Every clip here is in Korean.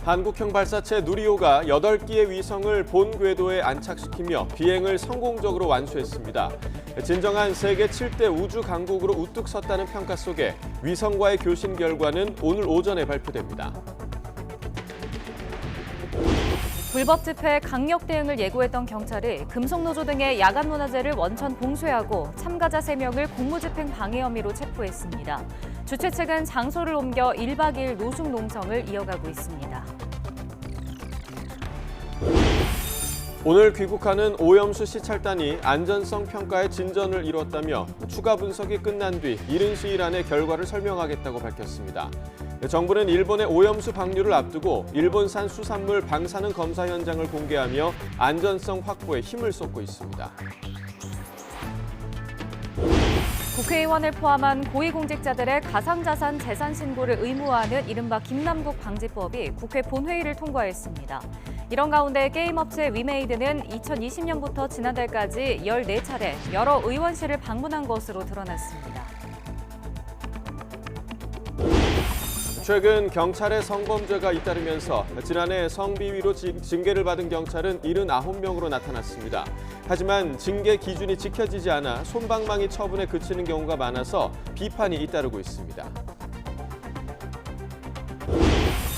한국형 발사체 누리호가 8기의 위성을 본 궤도에 안착시키며 비행을 성공적으로 완수했습니다. 진정한 세계 7대 우주 강국으로 우뚝 섰다는 평가 속에 위성과의 교신 결과는 오늘 오전에 발표됩니다. 불법 집회에 강력 대응을 예고했던 경찰이 금속노조 등의 야간 문화제를 원천 봉쇄하고 참가자 3명을 공무집행 방해 혐의로 체포했습니다. 주최 측은 장소를 옮겨 1박 2일 노숙 농성을 이어가고 있습니다. 오늘 귀국하는 오염수 시찰단이 안전성 평가에 진전을 이뤘다며 추가 분석이 끝난 뒤 이른 시일 안에 결과를 설명하겠다고 밝혔습니다. 정부는 일본의 오염수 방류를 앞두고 일본산 수산물 방사능 검사 현장을 공개하며 안전성 확보에 힘을 쏟고 있습니다. 국회의원을 포함한 고위공직자들의 가상자산 재산 신고를 의무화하는 이른바 김남국 방지법이 국회 본회의를 통과했습니다. 이런 가운데 게임업체 위메이드는 2020년부터 지난달까지 14차례 여러 의원실을 방문한 것으로 드러났습니다. 최근 경찰의 성범죄가 잇따르면서 지난해 성비위로 징계를 받은 경찰은 79명으로 나타났습니다. 하지만 징계 기준이 지켜지지 않아 솜방망이 처분에 그치는 경우가 많아서 비판이 잇따르고 있습니다.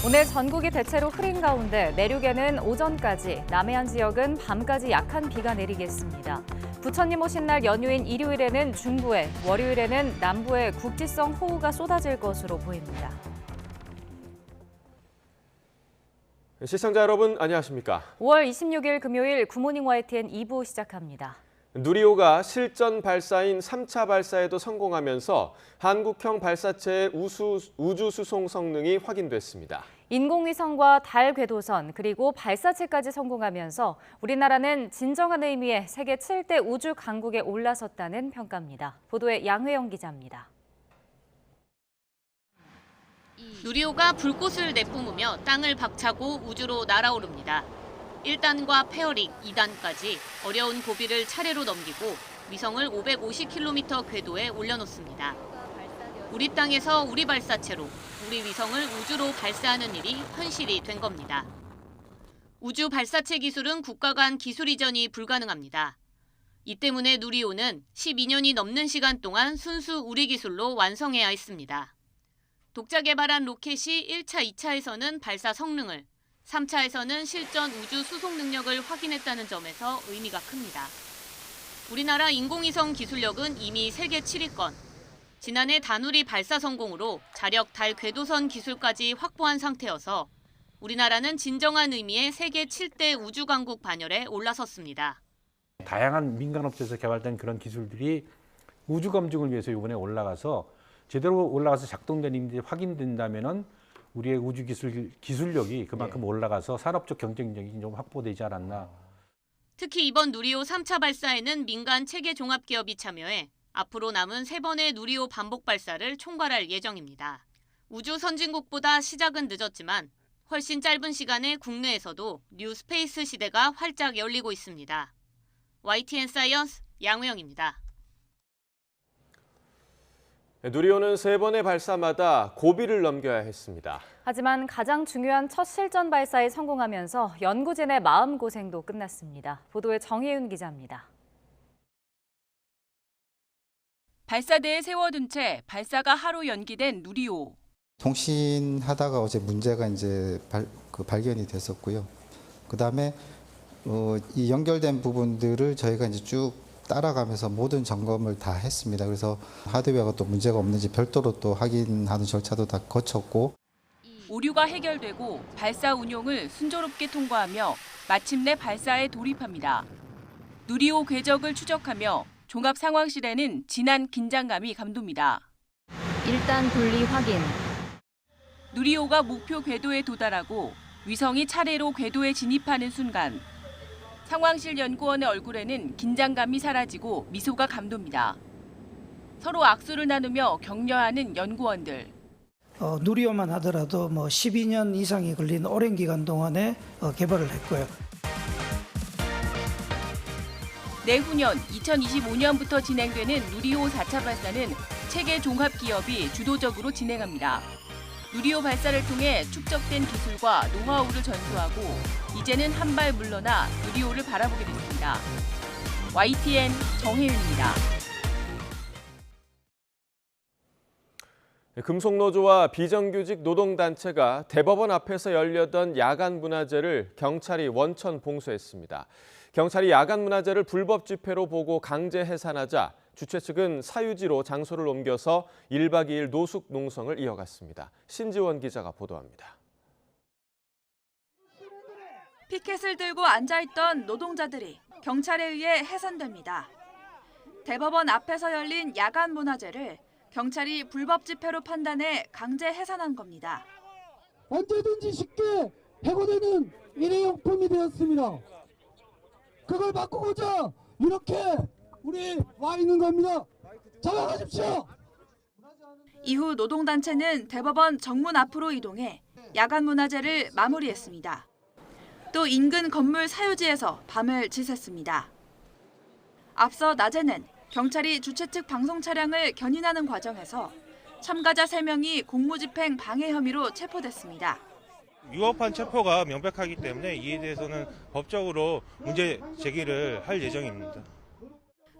오늘 전국이 대체로 흐린 가운데 내륙에는 오전까지, 남해안 지역은 밤까지 약한 비가 내리겠습니다. 부처님 오신 날 연휴인 일요일에는 중부에, 월요일에는 남부에 국지성 호우가 쏟아질 것으로 보입니다. 시청자 여러분 안녕하십니까? 5월 26일 금요일 굿모닝 YTN 2부 시작합니다. 누리호가 실전 발사인 3차 발사에도 성공하면서 한국형 발사체의 우주 수송 성능이 확인됐습니다. 인공위성과 달 궤도선 그리고 발사체까지 성공하면서 우리나라는 진정한 의미의 세계 7대 우주 강국에 올라섰다는 평가입니다. 보도에 양회영 기자입니다. 누리호가 불꽃을 내뿜으며 땅을 박차고 우주로 날아오릅니다. 1단과 페어링, 2단까지 어려운 고비를 차례로 넘기고 위성을 550km 궤도에 올려놓습니다. 우리 땅에서 우리 발사체로 우리 위성을 우주로 발사하는 일이 현실이 된 겁니다. 우주 발사체 기술은 국가 간 기술 이전이 불가능합니다. 이 때문에 누리호는 12년이 넘는 시간 동안 순수 우리 기술로 완성해야 했습니다. 독자 개발한 로켓이 1차, 2차에서는 발사 성능을, 3차에서는 실전 우주 수송 능력을 확인했다는 점에서 의미가 큽니다. 우리나라 인공위성 기술력은 이미 세계 7위권. 지난해 다누리 발사 성공으로 자력 달 궤도선 기술까지 확보한 상태여서 우리나라는 진정한 의미의 세계 7대 우주 강국 반열에 올라섰습니다. 다양한 민간업체에서 개발된 그런 기술들이 우주 검증을 위해서 이번에 올라가서 제대로 올라가서 작동되는 게 확인된다면은 우리의 우주 기술력이 그만큼 올라가서 산업적 경쟁력이 좀 확보되지 않았나. 특히 이번 누리호 3차 발사에는 민간 체계 종합기업이 참여해 앞으로 남은 3번의 누리호 반복 발사를 총괄할 예정입니다. 우주 선진국보다 시작은 늦었지만 훨씬 짧은 시간에 국내에서도 뉴 스페이스 시대가 활짝 열리고 있습니다. YTN 사이언스 양우영입니다. 누리호는 3번의 발사마다 고비를 넘겨야 했습니다. 하지만 가장 중요한 첫 실전 발사에 성공하면서 연구진의 마음고생도 끝났습니다. 보도에 정혜윤 기자입니다. 발사대에 세워둔 채 발사가 하루 연기된 누리호. 통신하다가 어제 문제가 이제 발견이 됐었고요. 그다음에 이 연결된 부분들을 저희가 이제 쭉 따라가면서 모든 점검을 다 했습니다. 그래서 하드웨어가 또 문제가 없는지 별도로 또 확인하는 절차도 다 거쳤고. 오류가 해결되고 발사 운용을 순조롭게 통과하며 마침내 발사에 돌입합니다. 누리호 궤적을 추적하며 종합 상황실에는 진한 긴장감이 감돕니다. 일단 분리 확인. 누리호가 목표 궤도에 도달하고 위성이 차례로 궤도에 진입하는 순간 상황실 연구원의 얼굴에는 긴장감이 사라지고 미소가 감돕니다. 서로 악수를 나누며 격려하는 연구원들. 누리호만 하더라도 12년 이상이 걸린 오랜 기간 동안에 개발을 했고요. 내후년 2025년부터 진행되는 누리호 4차 발사는 체계 종합 기업이 주도적으로 진행합니다. 누리호 발사를 통해 축적된 기술과 노하우를 전수하고 이제는 한 발 물러나 누리호를 바라보게 됐습니다. YTN 정혜윤입니다. 금속노조와 비정규직 노동단체가 대법원 앞에서 열렸던 야간문화제를 경찰이 원천 봉쇄했습니다. 경찰이 야간문화제를 불법 집회로 보고 강제 해산하자 주최 측은 사유지로 장소를 옮겨서 1박 2일 노숙 농성을 이어갔습니다. 신지원 기자가 보도합니다. 피켓을 들고 앉아있던 노동자들이 경찰에 의해 해산됩니다. 대법원 앞에서 열린 야간문화제를 경찰이 불법 집회로 판단해 강제 해산한 겁니다. 언제든지 쉽게 해고되는 일회용품이 되었습니다. 그걸 바꾸고자 이렇게 우리 와 있는 겁니다. 잡아가십시오. 이후 노동단체는 대법원 정문 앞으로 이동해 야간문화제를 마무리했습니다. 또 인근 건물 사유지에서 밤을 지샜습니다. 앞서 낮에는 경찰이 주최 측 방송 차량을 견인하는 과정에서 참가자 3명이 공무집행 방해 혐의로 체포됐습니다. 위법한 체포가 명백하기 때문에 이에 대해서는 법적으로 문제 제기를 할 예정입니다.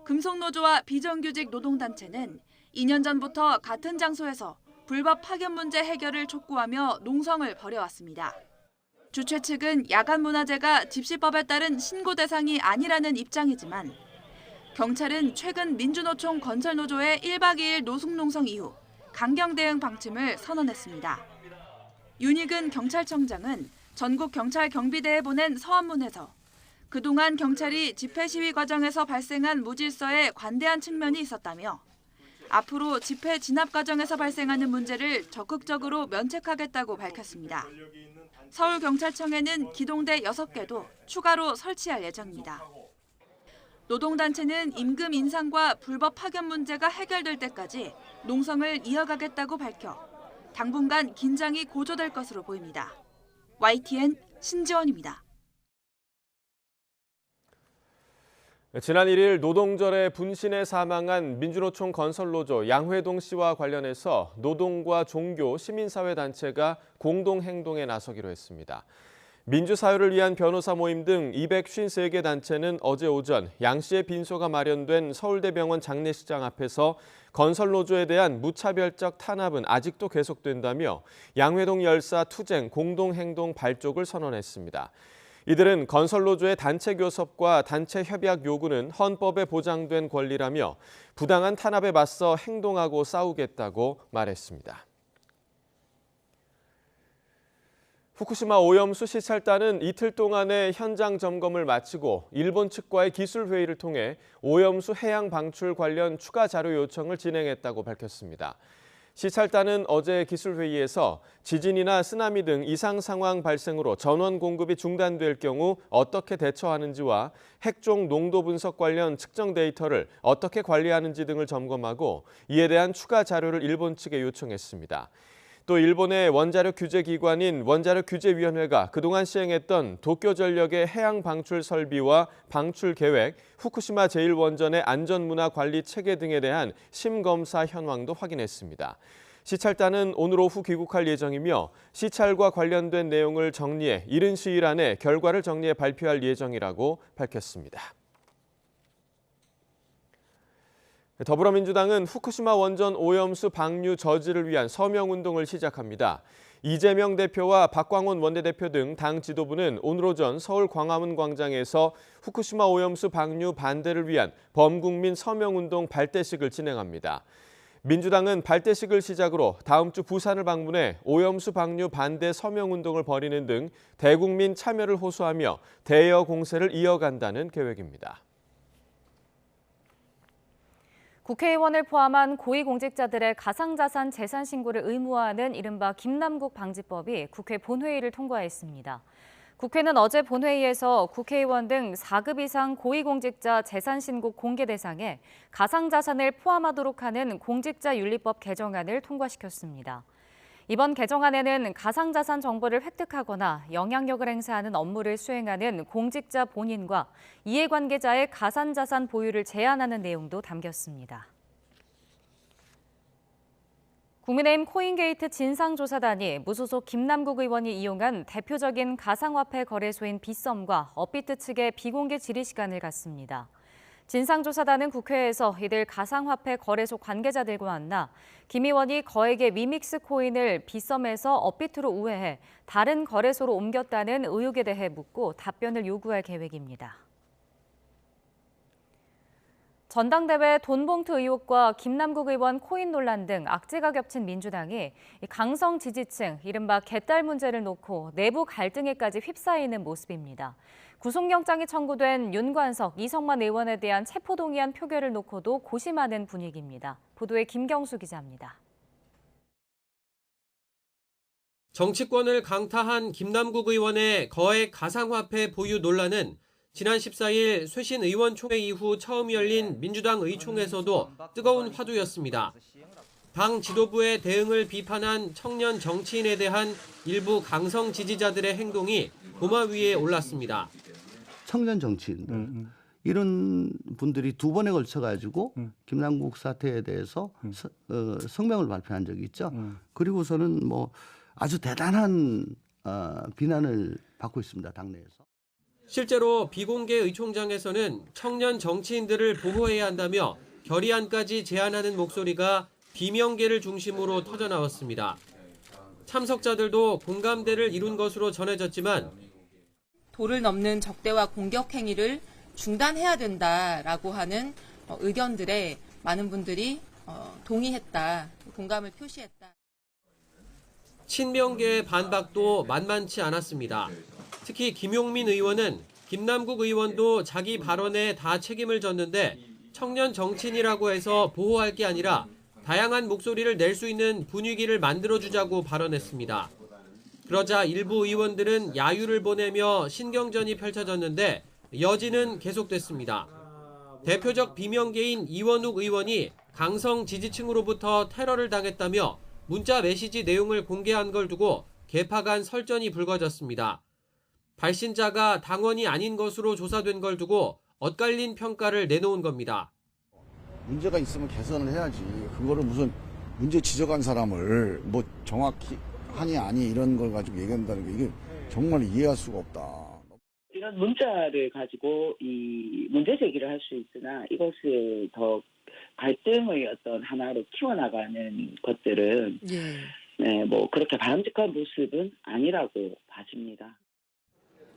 금속노조와 비정규직 노동단체는 2년 전부터 같은 장소에서 불법 파견 문제 해결을 촉구하며 농성을 벌여왔습니다. 주최 측은 야간문화제가 집시법에 따른 신고 대상이 아니라는 입장이지만 경찰은 최근 민주노총 건설노조의 1박 2일 노숙농성 이후 강경 대응 방침을 선언했습니다. 윤익은 경찰청장은 전국 경찰 경비대에 보낸 서한문에서 그동안 경찰이 집회 시위 과정에서 발생한 무질서에 관대한 측면이 있었다며 앞으로 집회 진압 과정에서 발생하는 문제를 적극적으로 면책하겠다고 밝혔습니다. 서울경찰청에는 기동대 6개도 추가로 설치할 예정입니다. 노동단체는 임금 인상과 불법 파견 문제가 해결될 때까지 농성을 이어가겠다고 밝혀 당분간 긴장이 고조될 것으로 보입니다. YTN 신지원입니다. 지난 1일 노동절에 분신해 사망한 민주노총 건설노조 양회동 씨와 관련해서 노동과 종교, 시민사회단체가 공동행동에 나서기로 했습니다. 민주사회를 위한 변호사 모임 등 253개 단체는 어제 오전 양 씨의 빈소가 마련된 서울대병원 장례식장 앞에서 건설노조에 대한 무차별적 탄압은 아직도 계속된다며 양회동 열사 투쟁 공동행동 발족을 선언했습니다. 이들은 건설노조의 단체 교섭과 단체 협약 요구는 헌법에 보장된 권리라며 부당한 탄압에 맞서 행동하고 싸우겠다고 말했습니다. 후쿠시마 오염수 시찰단은 이틀 동안의 현장 점검을 마치고 일본 측과의 기술회의를 통해 오염수 해양 방출 관련 추가 자료 요청을 진행했다고 밝혔습니다. 시찰단은 어제 기술회의에서 지진이나 쓰나미 등 이상 상황 발생으로 전원 공급이 중단될 경우 어떻게 대처하는지와 핵종 농도 분석 관련 측정 데이터를 어떻게 관리하는지 등을 점검하고 이에 대한 추가 자료를 일본 측에 요청했습니다. 또 일본의 원자력 규제 기관인 원자력규제위원회가 그동안 시행했던 도쿄전력의 해양 방출 설비와 방출 계획, 후쿠시마 제1원전의 안전문화 관리 체계 등에 대한 심검사 현황도 확인했습니다. 시찰단은 오늘 오후 귀국할 예정이며 시찰과 관련된 내용을 정리해 이른 시일 안에 결과를 정리해 발표할 예정이라고 밝혔습니다. 더불어민주당은 후쿠시마 원전 오염수 방류 저지를 위한 서명운동을 시작합니다. 이재명 대표와 박광원 원내대표 등 당 지도부는 오늘 오전 서울 광화문 광장에서 후쿠시마 오염수 방류 반대를 위한 범국민 서명운동 발대식을 진행합니다. 민주당은 발대식을 시작으로 다음 주 부산을 방문해 오염수 방류 반대 서명운동을 벌이는 등 대국민 참여를 호소하며 대여 공세를 이어간다는 계획입니다. 국회의원을 포함한 고위공직자들의 가상자산 재산 신고를 의무화하는 이른바 김남국 방지법이 국회 본회의를 통과했습니다. 국회는 어제 본회의에서 국회의원 등 4급 이상 고위공직자 재산 신고 공개 대상에 가상자산을 포함하도록 하는 공직자윤리법 개정안을 통과시켰습니다. 이번 개정안에는 가상자산 정보를 획득하거나 영향력을 행사하는 업무를 수행하는 공직자 본인과 이해관계자의 가상자산 보유를 제한하는 내용도 담겼습니다. 국민의힘 코인게이트 진상조사단이 무소속 김남국 의원이 이용한 대표적인 가상화폐 거래소인 빗썸과 업비트 측의 비공개 질의 시간을 갖습니다. 진상조사단은 국회에서 이들 가상화폐 거래소 관계자들과 만나 김 의원이 거액의 위믹스 코인을 빗썸에서 업비트로 우회해 다른 거래소로 옮겼다는 의혹에 대해 묻고 답변을 요구할 계획입니다. 전당대회 돈봉투 의혹과 김남국 의원 코인 논란 등 악재가 겹친 민주당이 강성 지지층, 이른바 개딸 문제를 놓고 내부 갈등에까지 휩싸이는 모습입니다. 구속영장이 청구된 윤관석, 이성만 의원에 대한 체포동의안 표결을 놓고도 고심하는 분위기입니다. 보도에 김경수 기자입니다. 정치권을 강타한 김남국 의원의 거액 가상화폐 보유 논란은 지난 14일 쇄신 의원총회 이후 처음 열린 민주당 의총에서도 뜨거운 화두였습니다. 당 지도부의 대응을 비판한 청년 정치인에 대한 일부 강성 지지자들의 행동이 도마 위에 올랐습니다. 청년 정치인들 이런 분들이 두 번에 걸쳐가지고 김남국 사태에 대해서 성명을 발표한 적이 있죠. 그리고서는 뭐 아주 대단한 비난을 받고 있습니다. 당내에서. 실제로 비공개 의총장에서는 청년 정치인들을 보호해야 한다며 결의안까지 제안하는 목소리가 비명계를 중심으로 터져나왔습니다. 참석자들도 공감대를 이룬 것으로 전해졌지만 도를 넘는 적대와 공격 행위를 중단해야 된다라고 하는 의견들에 많은 분들이 동의했다, 공감을 표시했다. 친명계의 반박도 만만치 않았습니다. 특히 김용민 의원은 김남국 의원도 자기 발언에 다 책임을 졌는데 청년 정치인이라고 해서 보호할 게 아니라 다양한 목소리를 낼 수 있는 분위기를 만들어주자고 발언했습니다. 그러자 일부 의원들은 야유를 보내며 신경전이 펼쳐졌는데 여지는 계속됐습니다. 대표적 비명계인 이원욱 의원이 강성 지지층으로부터 테러를 당했다며 문자 메시지 내용을 공개한 걸 두고 개파 간 설전이 불거졌습니다. 발신자가 당원이 아닌 것으로 조사된 걸 두고 엇갈린 평가를 내놓은 겁니다. 문제가 있으면 개선을 해야지. 그거를 무슨 문제 지적한 사람을 뭐 정확히 하니 아니 이런 걸 가지고 얘기한다는 게 이게 정말 이해할 수가 없다. 이런 문자를 가지고 이 문제 제기를 할 수 있으나 이것을 더 갈등의 어떤 하나로 키워나가는 것들은 뭐 그렇게 바람직한 모습은 아니라고 봐집니다.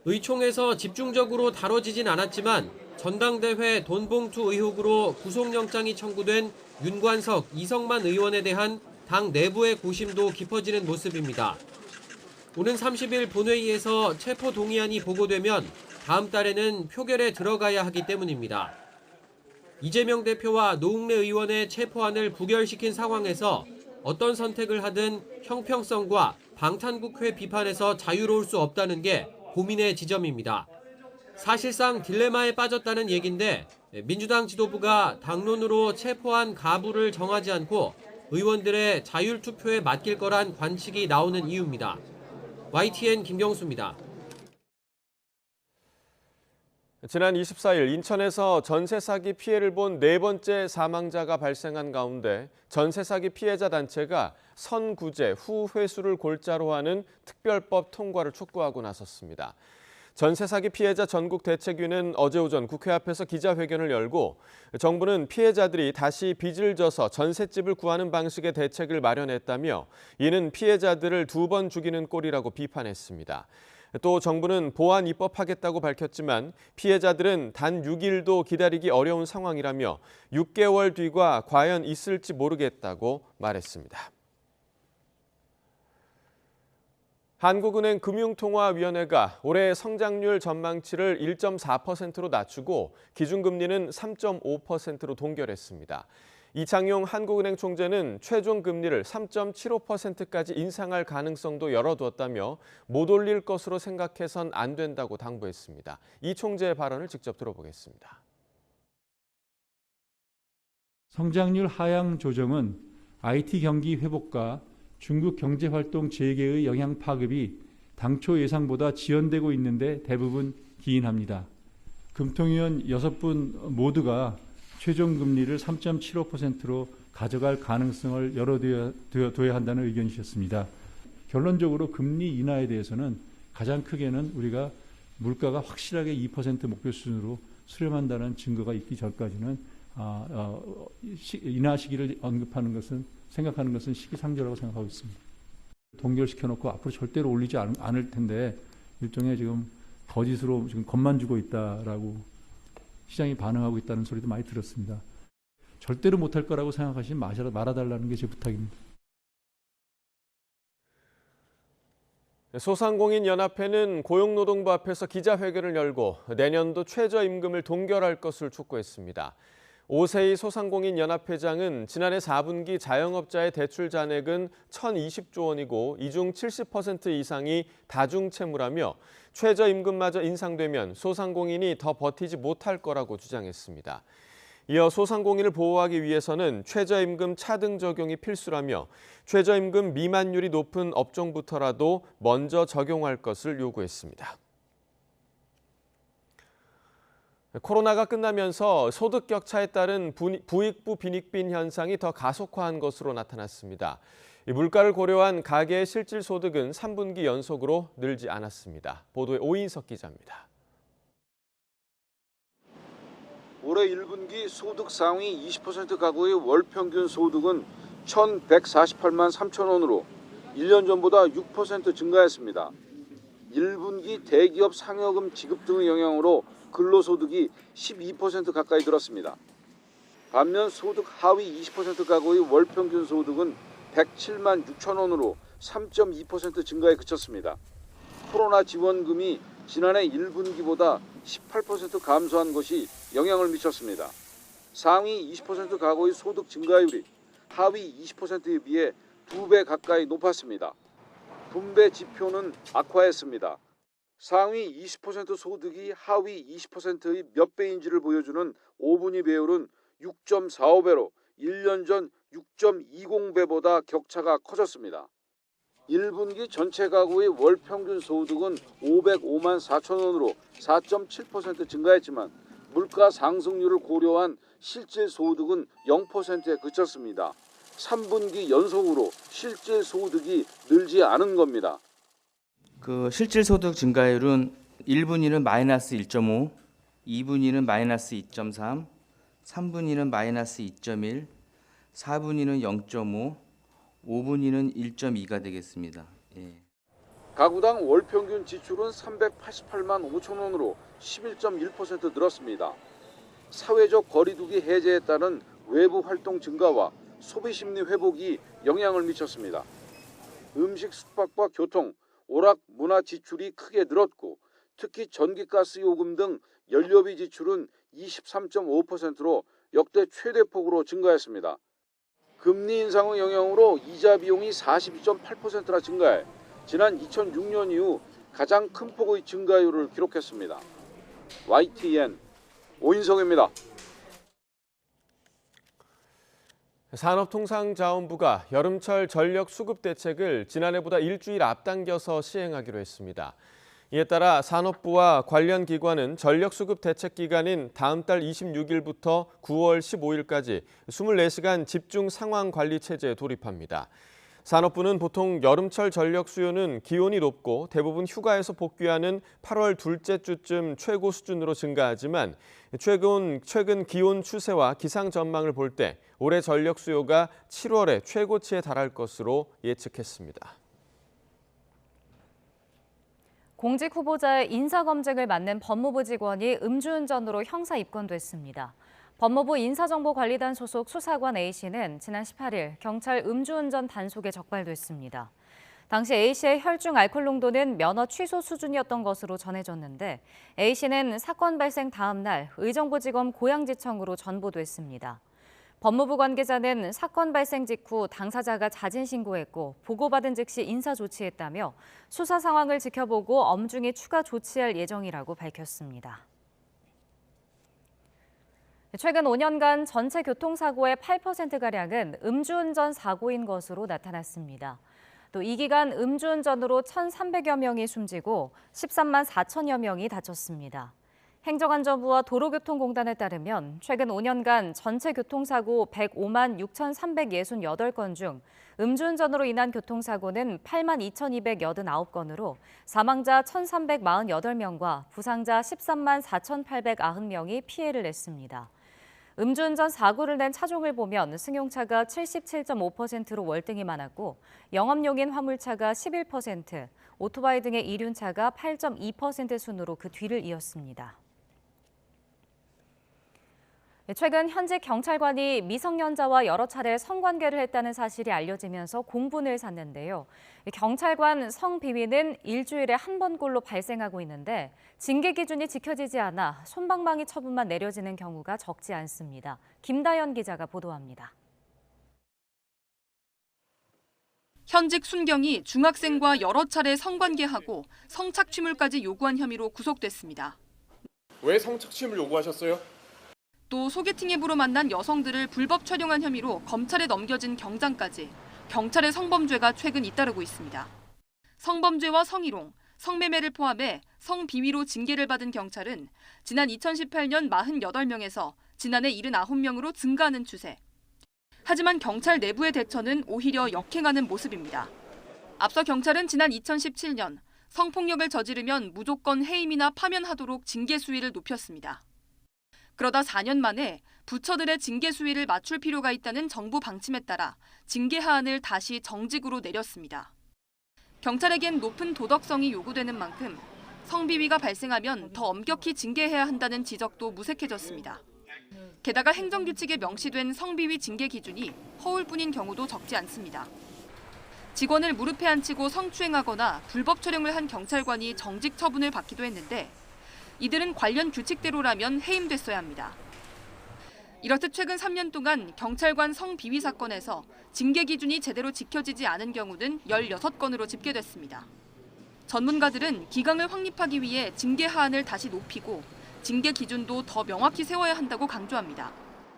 의총에서 집중적으로 다뤄지진 않았지만 전당대회 돈봉투 의혹으로 구속영장이 청구된 윤관석, 이성만 의원에 대한 당 내부의 고심도 깊어지는 모습입니다. 오는 30일 본회의에서 체포동의안이 보고되면 다음 달에는 표결에 들어가야 하기 때문입니다. 이재명 대표와 노웅래 의원의 체포안을 부결시킨 상황에서 어떤 선택을 하든 형평성과 방탄국회 비판에서 자유로울 수 없다는 게 고민의 지점입니다. 사실상 딜레마에 빠졌다는 얘긴데 민주당 지도부가 당론으로 체포안 가부를 정하지 않고 의원들의 자율투표에 맡길 거란 관측이 나오는 이유입니다. YTN 김경수입니다. 지난 24일 인천에서 전세 사기 피해를 본 네 번째 사망자가 발생한 가운데 전세 사기 피해자 단체가 선구제 후 회수를 골자로 하는 특별법 통과를 촉구하고 나섰습니다. 전세 사기 피해자 전국 대책위는 어제 오전 국회 앞에서 기자회견을 열고 정부는 피해자들이 다시 빚을 져서 전셋집을 구하는 방식의 대책을 마련했다며 이는 피해자들을 두 번 죽이는 꼴이라고 비판했습니다. 또 정부는 보완 입법하겠다고 밝혔지만 피해자들은 단 6일도 기다리기 어려운 상황이라며 6개월 뒤가 과연 있을지 모르겠다고 말했습니다. 한국은행 금융통화위원회가 올해 성장률 전망치를 1.4%로 낮추고 기준금리는 3.5%로 동결했습니다. 이창용 한국은행 총재는 최종 금리를 3.75%까지 인상할 가능성도 열어두었다며 못 올릴 것으로 생각해선 안 된다고 당부했습니다. 이 총재의 발언을 직접 들어보겠습니다. 성장률 하향 조정은 IT 경기 회복과 중국 경제활동 재개의 영향 파급이 당초 예상보다 지연되고 있는데 대부분 기인합니다. 금통위원 6분 모두가 최종 금리를 3.75%로 가져갈 가능성을 열어둬야 한다는 의견이 주셨습니다. 결론적으로 금리 인하에 대해서는 가장 크게는 우리가 물가가 확실하게 2% 목표 수준으로 수렴한다는 증거가 있기 전까지는 인하 시기를 생각하는 것은 시기상조라고 생각하고 있습니다. 동결시켜놓고 앞으로 절대로 올리지 않을 텐데 일종의 지금 거짓으로 지금 겁만 주고 있다라고 시장이 반응하고 있다는 소리도 많이 들었습니다. 절대로 못할 거라고 생각하시면 말아달라는 게 제 부탁입니다. 소상공인연합회는 고용노동부 앞에서 기자회견을 열고 내년도 최저임금을 동결할 것을 촉구했습니다. 오세희 소상공인연합회장은 지난해 4분기 자영업자의 대출 잔액은 1,020조 원이고 이 중 70% 이상이 다중채무라며 최저임금마저 인상되면 소상공인이 더 버티지 못할 거라고 주장했습니다. 이어 소상공인을 보호하기 위해서는 최저임금 차등 적용이 필수라며 최저임금 미만율이 높은 업종부터라도 먼저 적용할 것을 요구했습니다. 코로나가 끝나면서 소득 격차에 따른 부익부 빈익빈 현상이 더 가속화한 것으로 나타났습니다. 물가를 고려한 가계의 실질 소득은 3분기 연속으로 늘지 않았습니다. 보도에 오인석 기자입니다. 올해 1분기 소득 상위 20% 가구의 월 평균 소득은 1,148만 3천 원으로 1년 전보다 6% 증가했습니다. 1분기 대기업 상여금 지급 등의 영향으로 근로소득이 12% 가까이 늘었습니다. 반면 소득 하위 20% 가구의 월 평균 소득은 107만 6천 원으로 3.2% 증가에 그쳤습니다. 코로나 지원금이 지난해 1분기보다 18% 감소한 것이 영향을 미쳤습니다. 상위 20% 가구의 소득 증가율이 하위 20%에 비해 2배 가까이 높았습니다. 분배 지표는 악화했습니다. 상위 20% 소득이 하위 20%의 몇 배인지를 보여주는 5분위 배율은 6.45배로 1년 전 6.20배보다 격차가 커졌습니다. 1분기 전체 가구의 월 평균 소득은 505만 4천 원으로 4.7% 증가했지만 물가 상승률을 고려한 실질 소득은 0%에 그쳤습니다. 3분기 연속으로 실질 소득이 늘지 않은 겁니다. 실질 소득 증가율은 1분위는 마이너스 1.5, 2분위는 마이너스 2.3, 3분위는 마이너스 2.1, 4분위는 0.5, 5분위는 1.2가 되겠습니다. 예. 가구당 월 평균 지출은 388만 5천 원으로 11.1% 늘었습니다. 사회적 거리두기 해제에 따른 외부 활동 증가와 소비 심리 회복이 영향을 미쳤습니다. 음식 숙박과 교통, 오락 문화 지출이 크게 늘었고 특히 전기가스 요금 등 연료비 지출은 23.5%로 역대 최대폭으로 증가했습니다. 금리 인상의 영향으로 이자 비용이 42.8%나 증가해 지난 2006년 이후 가장 큰 폭의 증가율을 기록했습니다. YTN 오인성입니다. 산업통상자원부가 여름철 전력 수급 대책을 지난해보다 일주일 앞당겨서 시행하기로 했습니다. 이에 따라 산업부와 관련 기관은 전력 수급 대책 기간인 다음 달 26일부터 9월 15일까지 24시간 집중 상황 관리 체제에 돌입합니다. 산업부는 보통 여름철 전력 수요는 기온이 높고 대부분 휴가에서 복귀하는 8월 둘째 주쯤 최고 수준으로 증가하지만 최근 기온 추세와 기상 전망을 볼 때 올해 전력 수요가 7월에 최고치에 달할 것으로 예측했습니다. 공직 후보자의 인사검증을 맡는 법무부 직원이 음주운전으로 형사 입건됐습니다. 법무부 인사정보관리단 소속 수사관 A씨는 지난 18일 경찰 음주운전 단속에 적발됐습니다. 당시 A씨의 혈중 알코올 농도는 면허 취소 수준이었던 것으로 전해졌는데 A씨는 사건 발생 다음 날 의정부지검 고양지청으로 전보됐습니다. 법무부 관계자는 사건 발생 직후 당사자가 자진 신고했고 보고받은 즉시 인사 조치했다며 수사 상황을 지켜보고 엄중히 추가 조치할 예정이라고 밝혔습니다. 최근 5년간 전체 교통사고의 8%가량은 음주운전 사고인 것으로 나타났습니다. 또 이 기간 음주운전으로 1,300여 명이 숨지고 13만 4천여 명이 다쳤습니다. 행정안전부와 도로교통공단에 따르면 최근 5년간 전체 교통사고 105만 6,368건 중 음주운전으로 인한 교통사고는 8만 2,289건으로 사망자 1,348명과 부상자 13만 4,890명이 피해를 냈습니다. 음주운전 사고를 낸 차종을 보면 승용차가 77.5%로 월등히 많았고 영업용인 화물차가 11%, 오토바이 등의 이륜차가 8.2% 순으로 그 뒤를 이었습니다. 최근 현직 경찰관이 미성년자와 여러 차례 성관계를 했다는 사실이 알려지면서 공분을 샀는데요. 경찰관 성비위는 일주일에 한 번꼴로 발생하고 있는데 징계 기준이 지켜지지 않아 솜방망이 처분만 내려지는 경우가 적지 않습니다. 김다연 기자가 보도합니다. 현직 순경이 중학생과 여러 차례 성관계하고 성착취물까지 요구한 혐의로 구속됐습니다. 왜 성착취물 요구하셨어요? 또 소개팅 앱으로 만난 여성들을 불법 촬영한 혐의로 검찰에 넘겨진 경장까지 경찰의 성범죄가 최근 잇따르고 있습니다. 성범죄와 성희롱, 성매매를 포함해 성비위로 징계를 받은 경찰은 지난 2018년 48명에서 지난해 79명으로 증가하는 추세. 하지만 경찰 내부의 대처는 오히려 역행하는 모습입니다. 앞서 경찰은 지난 2017년 성폭력을 저지르면 무조건 해임이나 파면하도록 징계 수위를 높였습니다. 그러다 4년 만에 부처들의 징계 수위를 맞출 필요가 있다는 정부 방침에 따라 징계 하한을 다시 정직으로 내렸습니다. 경찰에겐 높은 도덕성이 요구되는 만큼 성비위가 발생하면 더 엄격히 징계해야 한다는 지적도 무색해졌습니다. 게다가 행정규칙에 명시된 성비위 징계 기준이 허울뿐인 경우도 적지 않습니다. 직원을 무릎에 앉히고 성추행하거나 불법 촬영을 한 경찰관이 정직 처분을 받기도 했는데 이들은 관련 규칙대로라면 해임됐어야 합니다. 이렇듯 최근 3년 동안 경찰관 성비위 사건에서 징계 기준이 제대로 지켜지지 않은 경우는 16건으로 집계됐습니다. 전문가들은 기강을 확립하기 위해 징계 하한을 다시 높이고 징계 기준도 더 명확히 세워야 한다고 강조합니다.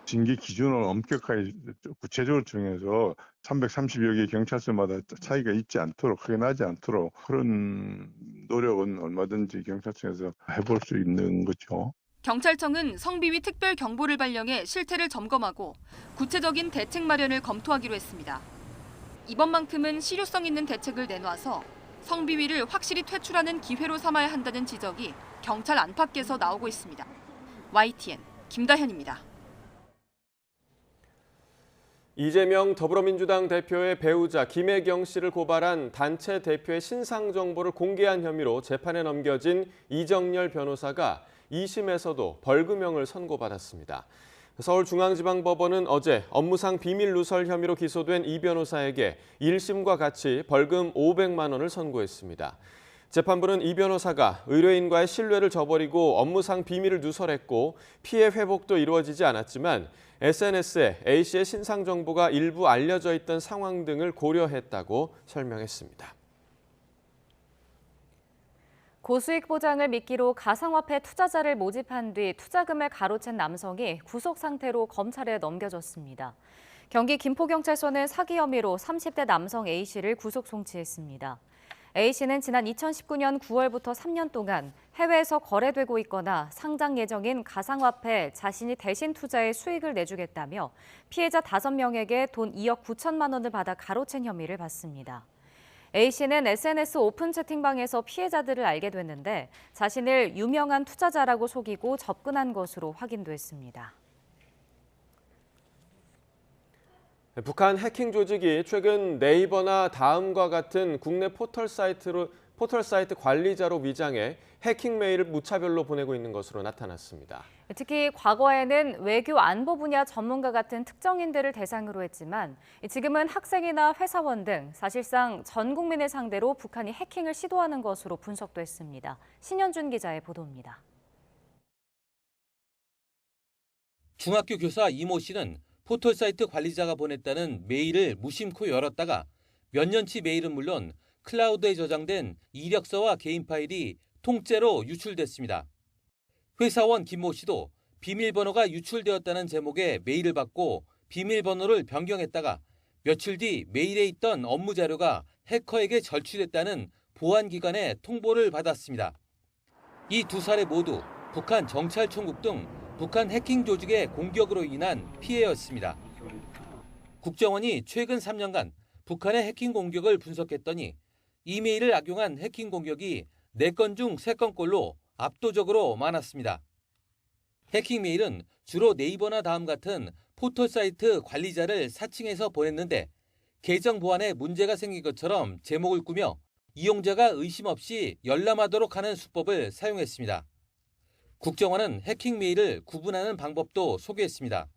징계 기준을 엄격하게 구체적으로 정해서 330여 개 경찰서마다 차이가 있지 않도록 크게 나지 않도록 그런 노력은 얼마든지 경찰청에서 해볼 수 있는 거죠. 경찰청은 성비위 특별 경보를 발령해 실태를 점검하고 구체적인 대책 마련을 검토하기로 했습니다. 이번만큼은 실효성 있는 대책을 내놔서 성비위를 확실히 퇴출하는 기회로 삼아야 한다는 지적이 경찰 안팎에서 나오고 있습니다. YTN 김다현입니다. 이재명 더불어민주당 대표의 배우자 김혜경 씨를 고발한 단체 대표의 신상 정보를 공개한 혐의로 재판에 넘겨진 이정열 변호사가 2심에서도 벌금형을 선고받았습니다. 서울중앙지방법원은 어제 업무상 비밀 누설 혐의로 기소된 이 변호사에게 1심과 같이 벌금 500만 원을 선고했습니다. 재판부는 이 변호사가 의뢰인과의 신뢰를 저버리고 업무상 비밀을 누설했고 피해 회복도 이루어지지 않았지만 SNS에 A씨의 신상 정보가 일부 알려져 있던 상황 등을 고려했다고 설명했습니다. 고수익 보장을 미끼로 가상화폐 투자자를 모집한 뒤 투자금을 가로챈 남성이 구속 상태로 검찰에 넘겨졌습니다. 경기 김포경찰서는 사기 혐의로 30대 남성 A씨를 구속 송치했습니다. A씨는 지난 2019년 9월부터 3년 동안 해외에서 거래되고 있거나 상장 예정인 가상화폐 자신이 대신 투자해 수익을 내주겠다며 피해자 5명에게 돈 2억 9천만 원을 받아 가로챈 혐의를 받습니다. A씨는 SNS 오픈 채팅방에서 피해자들을 알게 됐는데 자신을 유명한 투자자라고 속이고 접근한 것으로 확인됐습니다. 북한 해킹 조직이 최근 네이버나 다음과 같은 국내 포털 사이트 관리자로 위장해 해킹 메일을 무차별로 보내고 있는 것으로 나타났습니다. 특히 과거에는 외교 안보 분야 전문가 같은 특정인들을 대상으로 했지만 지금은 학생이나 회사원 등 사실상 전 국민을 상대로 북한이 해킹을 시도하는 것으로 분석됐습니다. 신현준 기자의 보도입니다. 중학교 교사 이모 씨는 포털사이트 관리자가 보냈다는 메일을 무심코 열었다가 몇 년치 메일은 물론 클라우드에 저장된 이력서와 개인 파일이 통째로 유출됐습니다. 회사원 김모 씨도 비밀번호가 유출되었다는 제목의 메일을 받고 비밀번호를 변경했다가 며칠 뒤 메일에 있던 업무 자료가 해커에게 절취됐다는 보안기관의 통보를 받았습니다. 이 두 사례 모두 북한 정찰총국 등 북한 해킹 조직의 공격으로 인한 피해였습니다. 국정원이 최근 3년간 북한의 해킹 공격을 분석했더니 이메일을 악용한 해킹 공격이 4건 중 3건꼴로 압도적으로 많았습니다. 해킹 메일은 주로 네이버나 다음 같은 포털 사이트 관리자를 사칭해서 보냈는데 계정 보안에 문제가 생긴 것처럼 제목을 꾸며 이용자가 의심 없이 열람하도록 하는 수법을 사용했습니다. 국정원은 해킹 메일을 구분하는 방법도 소개했습니다.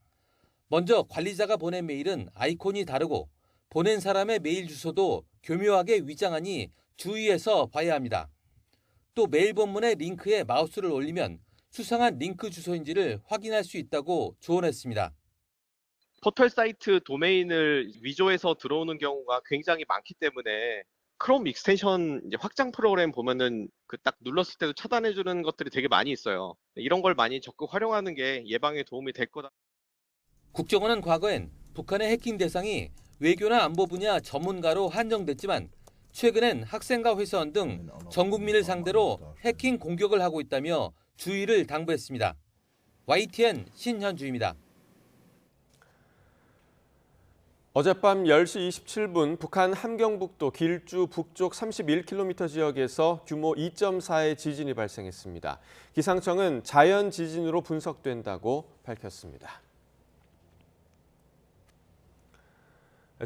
먼저 관리자가 보낸 메일은 아이콘이 다르고 보낸 사람의 메일 주소도 교묘하게 위장하니 주의해서 봐야 합니다. 또 메일 본문의 링크에 마우스를 올리면 수상한 링크 주소인지를 확인할 수 있다고 조언했습니다. 포털 사이트 도메인을 위조해서 들어오는 경우가 굉장히 많기 때문에 크롬 익스텐션 이제 확장 프로그램 보면은 그 딱 눌렀을 때도 차단해주는 것들이 되게 많이 있어요. 이런 걸 많이 적극 활용하는 게 예방에 도움이 될 거다. 국정원은 과거엔 북한의 해킹 대상이 외교나 안보 분야 전문가로 한정됐지만 최근엔 학생과 회사원 등 전 국민을 상대로 해킹 공격을 하고 있다며 주의를 당부했습니다. YTN 신현주입니다. 어젯밤 10시 27분 북한 함경북도 길주 북쪽 31km 지역에서 규모 2.4의 지진이 발생했습니다. 기상청은 자연 지진으로 분석된다고 밝혔습니다.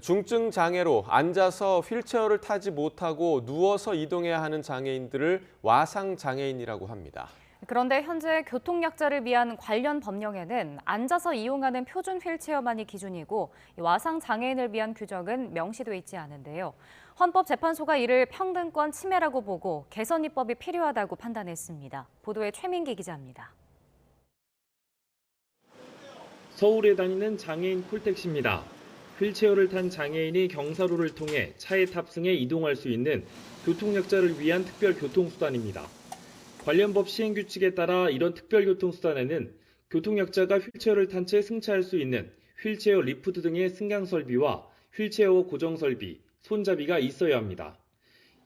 중증 장애로 앉아서 휠체어를 타지 못하고 누워서 이동해야 하는 장애인들을 와상 장애인이라고 합니다. 그런데 현재 교통약자를 위한 관련 법령에는 앉아서 이용하는 표준 휠체어만이 기준이고 와상 장애인을 위한 규정은 명시돼 있지 않은데요. 헌법재판소가 이를 평등권 침해라고 보고 개선 입법이 필요하다고 판단했습니다. 보도에 최민기 기자입니다. 서울에 다니는 장애인 콜택시입니다. 휠체어를 탄 장애인이 경사로를 통해 차에 탑승해 이동할 수 있는 교통약자를 위한 특별 교통수단입니다. 관련 법 시행규칙에 따라 이런 특별교통수단에는 교통약자가 휠체어를 탄 채 승차할 수 있는 휠체어 리프트 등의 승강 설비와 휠체어 고정 설비, 손잡이가 있어야 합니다.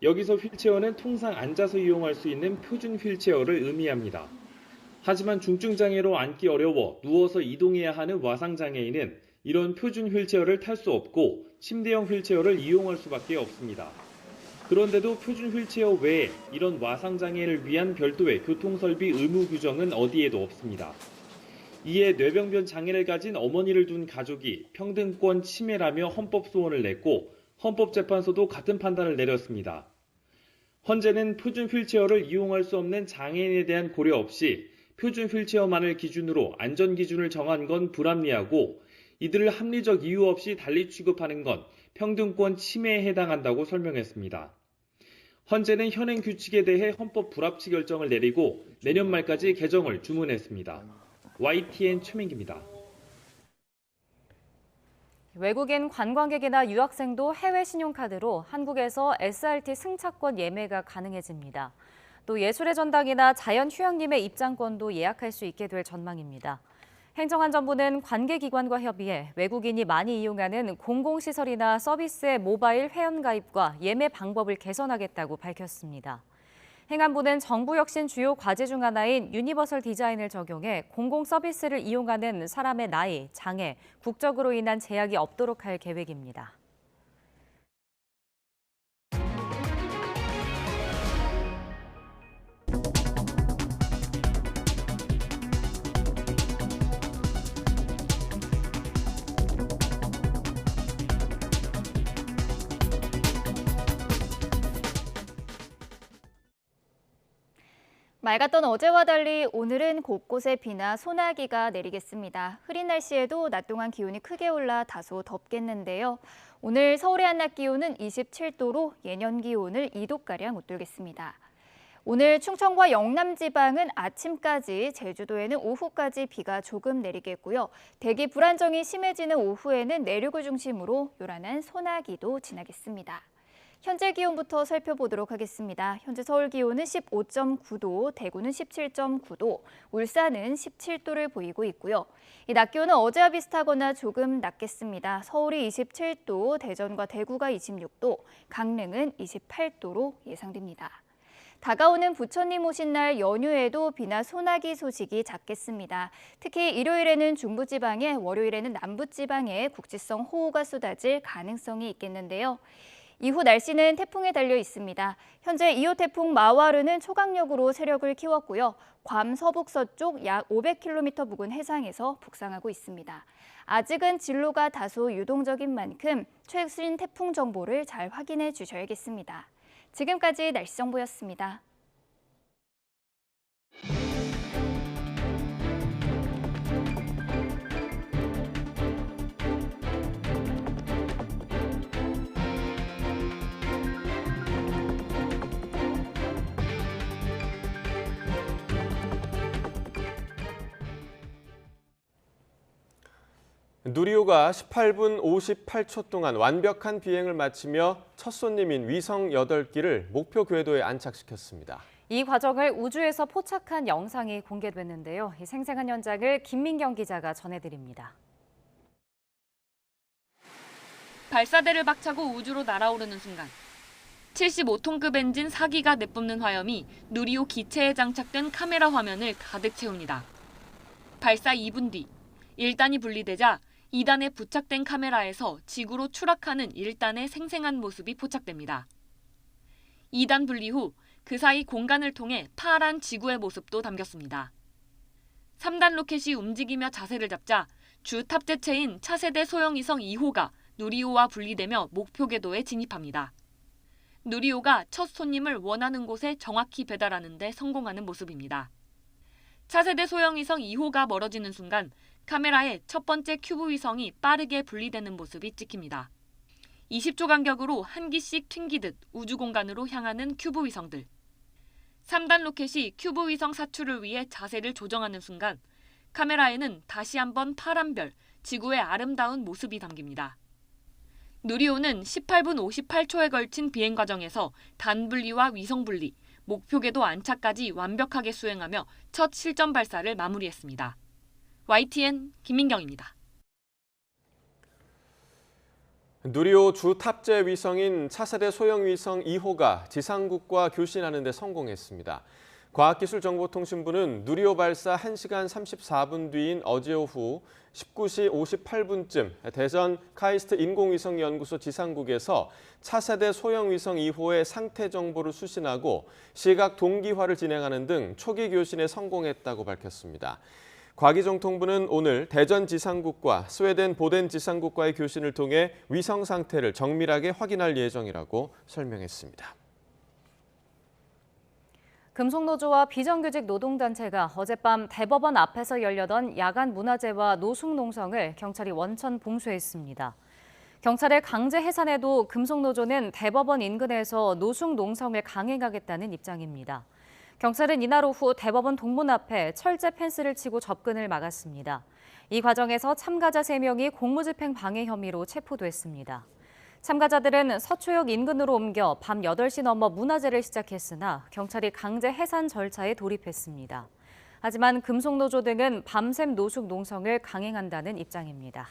여기서 휠체어는 통상 앉아서 이용할 수 있는 표준 휠체어를 의미합니다. 하지만 중증장애로 앉기 어려워 누워서 이동해야 하는 와상장애인은 이런 표준 휠체어를 탈 수 없고 침대형 휠체어를 이용할 수밖에 없습니다. 그런데도 표준 휠체어 외에 이런 와상장애를 위한 별도의 교통설비 의무 규정은 어디에도 없습니다. 이에 뇌병변 장애를 가진 어머니를 둔 가족이 평등권 침해라며 헌법소원을 냈고 헌법재판소도 같은 판단을 내렸습니다. 헌재는 표준 휠체어를 이용할 수 없는 장애인에 대한 고려 없이 표준 휠체어만을 기준으로 안전기준을 정한 건 불합리하고 이들을 합리적 이유 없이 달리 취급하는 건 평등권 침해에 해당한다고 설명했습니다. 헌재는 현행 규칙에 대해 헌법 불합치 결정을 내리고 내년 말까지 개정을 주문했습니다. YTN 최민기입니다. 외국인 관광객이나 유학생도 해외 신용카드로 한국에서 SRT 승차권 예매가 가능해집니다. 또 예술의 전당이나 자연휴양림의 입장권도 예약할 수 있게 될 전망입니다. 행정안전부는 관계기관과 협의해 외국인이 많이 이용하는 공공시설이나 서비스의 모바일 회원가입과 예매 방법을 개선하겠다고 밝혔습니다. 행안부는 정부 혁신 주요 과제 중 하나인 유니버설 디자인을 적용해 공공서비스를 이용하는 사람의 나이, 장애, 국적으로 인한 제약이 없도록 할 계획입니다. 맑았던 어제와 달리 오늘은 곳곳에 비나 소나기가 내리겠습니다. 흐린 날씨에도 낮 동안 기온이 크게 올라 다소 덥겠는데요. 오늘 서울의 한낮 기온은 27도로 예년 기온을 2도가량 웃돌겠습니다. 오늘 충청과 영남 지방은 아침까지, 제주도에는 오후까지 비가 조금 내리겠고요. 대기 불안정이 심해지는 오후에는 내륙을 중심으로 요란한 소나기도 지나겠습니다. 현재 기온부터 살펴보도록 하겠습니다. 현재 서울 기온은 15.9도, 대구는 17.9도, 울산은 17도를 보이고 있고요. 이 낮 기온은 어제와 비슷하거나 조금 낮겠습니다. 서울이 27도, 대전과 대구가 26도, 강릉은 28도로 예상됩니다. 다가오는 부처님 오신 날 연휴에도 비나 소나기 소식이 잦겠습니다. 특히 일요일에는 중부지방에, 월요일에는 남부지방에 국지성 호우가 쏟아질 가능성이 있겠는데요. 이후 날씨는 태풍에 달려 있습니다. 현재 2호 태풍 마와르는 초강력으로 세력을 키웠고요. 괌 서북서쪽 약 500km 부근 해상에서 북상하고 있습니다. 아직은 진로가 다소 유동적인 만큼 최신 태풍 정보를 잘 확인해 주셔야겠습니다. 지금까지 날씨 정보였습니다. 누리호가 18분 58초 동안 완벽한 비행을 마치며 첫 손님인 위성 8기를 목표 궤도에 안착시켰습니다. 이 과정을 우주에서 포착한 영상이 공개됐는데요. 이 생생한 현장을 김민경 기자가 전해드립니다. 발사대를 박차고 우주로 날아오르는 순간 75톤급 엔진 4기가 내뿜는 화염이 누리호 기체에 장착된 카메라 화면을 가득 채웁니다. 발사 2분 뒤 1단이 분리되자 2단에 부착된 카메라에서 지구로 추락하는 1단의 생생한 모습이 포착됩니다. 2단 분리 후 그 사이 공간을 통해 파란 지구의 모습도 담겼습니다. 3단 로켓이 움직이며 자세를 잡자 주 탑재체인 차세대 소형위성 2호가 누리호와 분리되며 목표 궤도에 진입합니다. 누리호가 첫 손님을 원하는 곳에 정확히 배달하는 데 성공하는 모습입니다. 차세대 소형위성 2호가 멀어지는 순간 카메라에 첫 번째 큐브 위성이 빠르게 분리되는 모습이 찍힙니다. 20초 간격으로 한 기씩 튕기듯 우주 공간으로 향하는 큐브 위성들. 3단 로켓이 큐브 위성 사출을 위해 자세를 조정하는 순간 카메라에는 다시 한번 파란 별, 지구의 아름다운 모습이 담깁니다. 누리호는 18분 58초에 걸친 비행 과정에서 단분리와 위성분리, 목표 궤도 안착까지 완벽하게 수행하며 첫 실전 발사를 마무리했습니다. YTN 김민경입니다. 누리호 주 탑재 위성인 차세대 소형 위성 2호가 지상국과 교신하는 데 성공했습니다. 과학기술정보통신부는 누리호 발사 1시간 34분 뒤인 어제 오후 19시 58분쯤 대전 카이스트 인공위성연구소 지상국에서 차세대 소형 위성 2호의 상태 정보를 수신하고 시각 동기화를 진행하는 등 초기 교신에 성공했다고 밝혔습니다. 과기정통부는 오늘 대전 지상국과 스웨덴 보덴 지상국과의 교신을 통해 위성 상태를 정밀하게 확인할 예정이라고 설명했습니다. 금속노조와 비정규직 노동단체가 어젯밤 대법원 앞에서 열렸던 야간 문화제와 노숙 농성을 경찰이 원천 봉쇄했습니다. 경찰의 강제 해산에도 금속노조는 대법원 인근에서 노숙 농성을 강행하겠다는 입장입니다. 경찰은 이날 오후 대법원 동문 앞에 철제 펜스를 치고 접근을 막았습니다. 이 과정에서 참가자 3명이 공무집행 방해 혐의로 체포됐습니다. 참가자들은 서초역 인근으로 옮겨 밤 8시 넘어 문화제를 시작했으나 경찰이 강제 해산 절차에 돌입했습니다. 하지만 금속노조 등은 밤샘 노숙 농성을 강행한다는 입장입니다.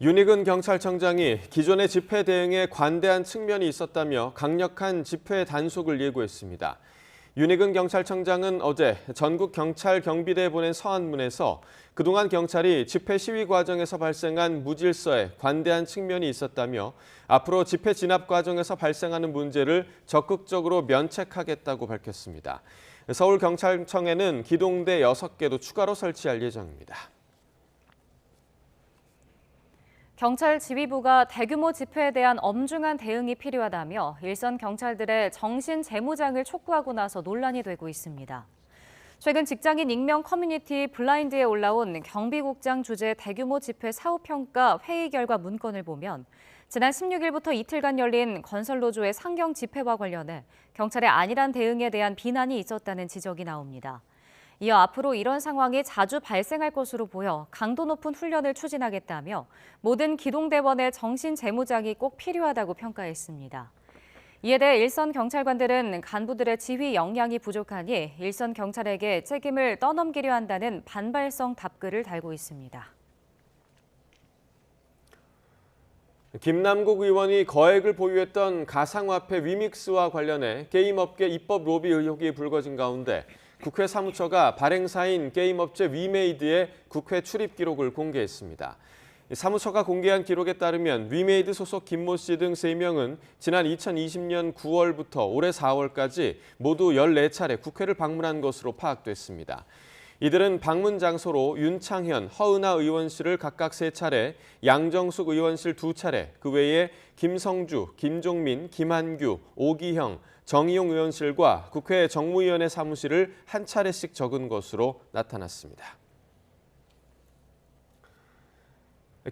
윤희근 경찰청장이 기존의 집회 대응에 관대한 측면이 있었다며 강력한 집회 단속을 예고했습니다. 윤희근 경찰청장은 어제 전국 경찰 경비대에 보낸 서한문에서 그동안 경찰이 집회 시위 과정에서 발생한 무질서에 관대한 측면이 있었다며 앞으로 집회 진압 과정에서 발생하는 문제를 적극적으로 면책하겠다고 밝혔습니다. 서울경찰청에는 기동대 6개도 추가로 설치할 예정입니다. 경찰 지휘부가 대규모 집회에 대한 엄중한 대응이 필요하다며 일선 경찰들의 정신 재무장을 촉구하고 나서 논란이 되고 있습니다. 최근 직장인 익명 커뮤니티 블라인드에 올라온 경비국장 주재 대규모 집회 사후평가 회의 결과 문건을 보면 지난 16일부터 이틀간 열린 건설노조의 상경 집회와 관련해 경찰의 안일한 대응에 대한 비난이 있었다는 지적이 나옵니다. 이어 앞으로 이런 상황이 자주 발생할 것으로 보여 강도 높은 훈련을 추진하겠다며 모든 기동대원의 정신 재무장이 꼭 필요하다고 평가했습니다. 이에 대해 일선 경찰관들은 간부들의 지휘 역량이 부족하니 일선 경찰에게 책임을 떠넘기려 한다는 반발성 답글을 달고 있습니다. 김남국 의원이 거액을 보유했던 가상화폐 위믹스와 관련해 게임업계 입법 로비 의혹이 불거진 가운데 국회 사무처가 발행사인 게임업체 위메이드의 국회 출입 기록을 공개했습니다. 사무처가 공개한 기록에 따르면 위메이드 소속 김모 씨 등 3명은 지난 2020년 9월부터 올해 4월까지 모두 14차례 국회를 방문한 것으로 파악됐습니다. 이들은 방문 장소로 윤창현, 허은하 의원실을 각각 3차례, 양정숙 의원실 2차례, 그 외에 김성주, 김종민, 김한규, 오기형, 정의용 의원실과 국회 정무위원회 사무실을 한 차례씩 적은 것으로 나타났습니다.